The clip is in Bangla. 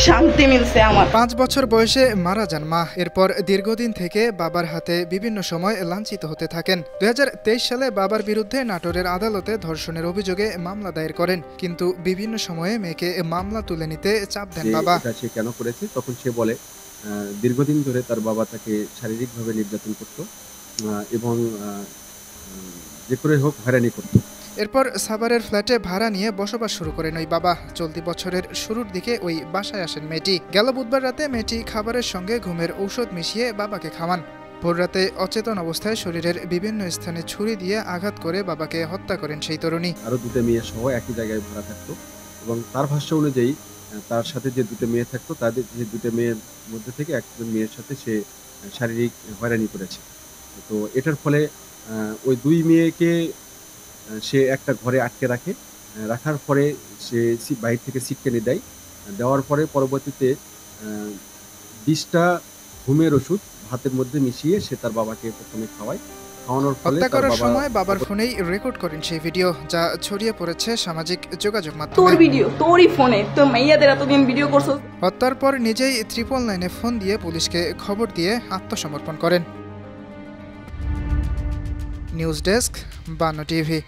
শান্তি মিলছে আমার। 5 বছর বয়সে মারা যান মা। এরপর দীর্ঘদিন থেকে বাবার হাতে বিভিন্ন সময় লাঞ্ছিত হতে থাকেন। 2023 সালে বাবার বিরুদ্ধে নাটোরের আদালতে ধর্ষণের অভিযোগে মামলা দায়ের করেন, কিন্তু বিভিন্ন সময়ে মেয়েকে মামলা তুলে নিতে চাপ দেন বাবা। সে কেন করেছে তখন সে বলে দীর্ঘদিন ধরে তার বাবা তাকে শারীরিকভাবে নির্যাতন করত এবং যে করে হোক হয়রানি করত। এরপর সাভারের ফ্ল্যাটে ভাড়া নিয়ে বসবাস শুরু করেন ওই বাবা। চলতি বছরের শুরুর দিকে ওই বাসায় আসেন মেয়েটি। গেল বুধবার রাতে মেয়েটি খাবারের সঙ্গে ঘুমের ঔষধ মিশিয়ে বাবাকে খাওয়ান। ভোররাতে অচেতন অবস্থায় শরীরের বিভিন্ন স্থানে ছুরি দিয়ে আঘাত করে বাবাকে হত্যা করেন সেই তরুণী। আরও দুটো মেয়ে সহ একই জায়গায় ভাড়া থাকতো এবং তার ভাষ্য অনুযায়ী তার সাথে যে দুটো মেয়ে থাকতো তাদের যে দুটো মেয়ের মধ্যে থেকে একজন মেয়ের সাথে সে শারীরিক হয়রানি করেছে। তো এটার ফলে ওই দুই মেয়েকে সে একটা ঘরে আটকে রাখার পরে সে বাইরে থেকে সিট টেনে দেওয়ার পরে পরবর্তীতে 20টা ঘুমের ওষুধ ভাতের মধ্যে মিশিয়ে সে তার বাবাকে প্রথমে খাওয়ায়। হত্যা করার সময় বাবার ফোনেই রেকর্ড করেন সেই ভিডিও, যা ছড়িয়ে পড়েছে সামাজিক যোগাযোগ মাধ্যমে। তোর ভিডিও তোরই ফোনে, তো মাইয়াদের এতদিন ভিডিও করছো। হত্যার পর নিজেই 999-এ ফোন দিয়ে পুলিশকে খবর দিয়ে আত্মসমর্পণ করেন। নিউজ ডেস্ক, বান্ন টিভি।